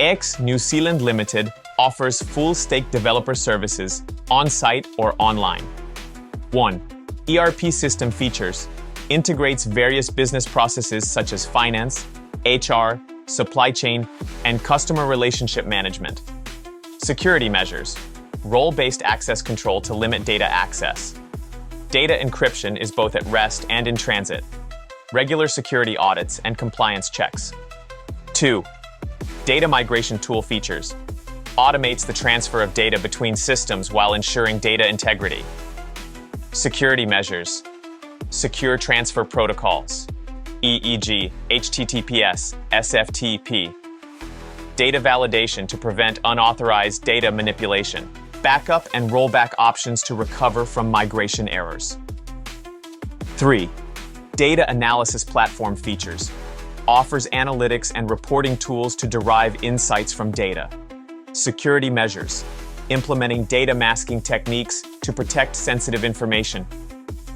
X New Zealand Limited offers full-stack developer services on-site or online. 1. ERP system features. Integrates various business processes such as finance, HR, supply chain, and customer relationship management. Security measures. Role-based access control to limit data access. Data encryption is both at rest and in transit. Regular security audits and compliance checks. 2. Data migration tool features. Automates the transfer of data between systems while ensuring data integrity. Security measures. Secure transfer protocols, e.g., HTTPS, SFTP. Data validation to prevent unauthorized data manipulation. Backup and rollback options to recover from migration errors. 3. Data analysis platform features. Offers analytics and reporting tools to derive insights from data. Security measures. Implementing data masking techniques to protect sensitive information.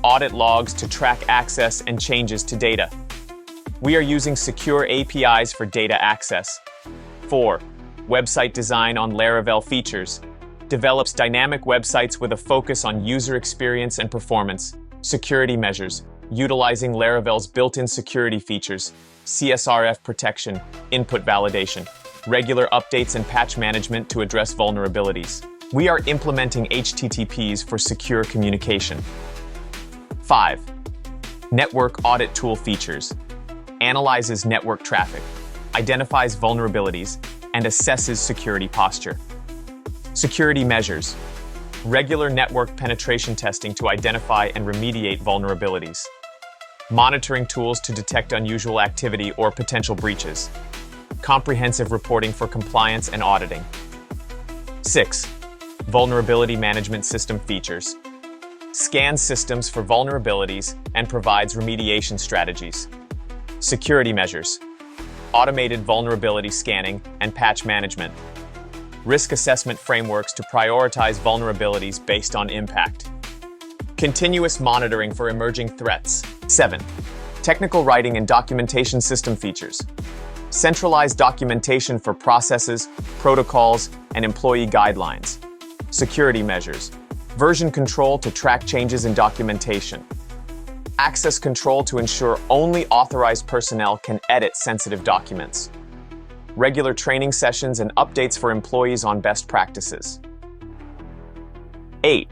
Audit logs to track access and changes to data. We are using secure APIs for data access. 4. Website design on Laravel features. Develops dynamic websites with a focus on user experience and performance. Security measures. Utilizing Laravel's built-in security features. CSRF protection, input validation. Regular updates and patch management to address vulnerabilities. We are implementing HTTPs for secure communication. 5. Network audit tool features. Analyzes network traffic, identifies vulnerabilities, and assesses security posture. Security measures. Regular network penetration testing to identify and remediate vulnerabilities. Monitoring tools to detect unusual activity or potential breaches. Comprehensive reporting for compliance and auditing. 6. Vulnerability management system features. Scans systems for vulnerabilities and provides remediation strategies. Security measures. Automated vulnerability scanning and patch management. Risk assessment frameworks to prioritize vulnerabilities based on impact. Continuous monitoring for emerging threats. 7. Technical writing and documentation system features. Centralized documentation for processes, protocols, and employee guidelines. Security measures. Version control to track changes in documentation. Access control to ensure only authorized personnel can edit sensitive documents. Regular training sessions and updates for employees on best practices. 8.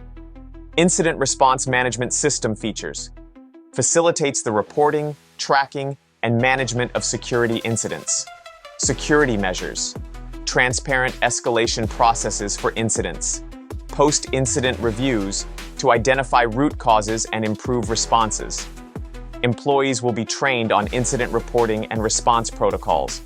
Incident response management system features. Facilitates the reporting, tracking, and management of security incidents. Security measures. Transparent escalation processes for incidents. Post-incident reviews to identify root causes and improve responses. Employees will be trained on incident reporting and response protocols.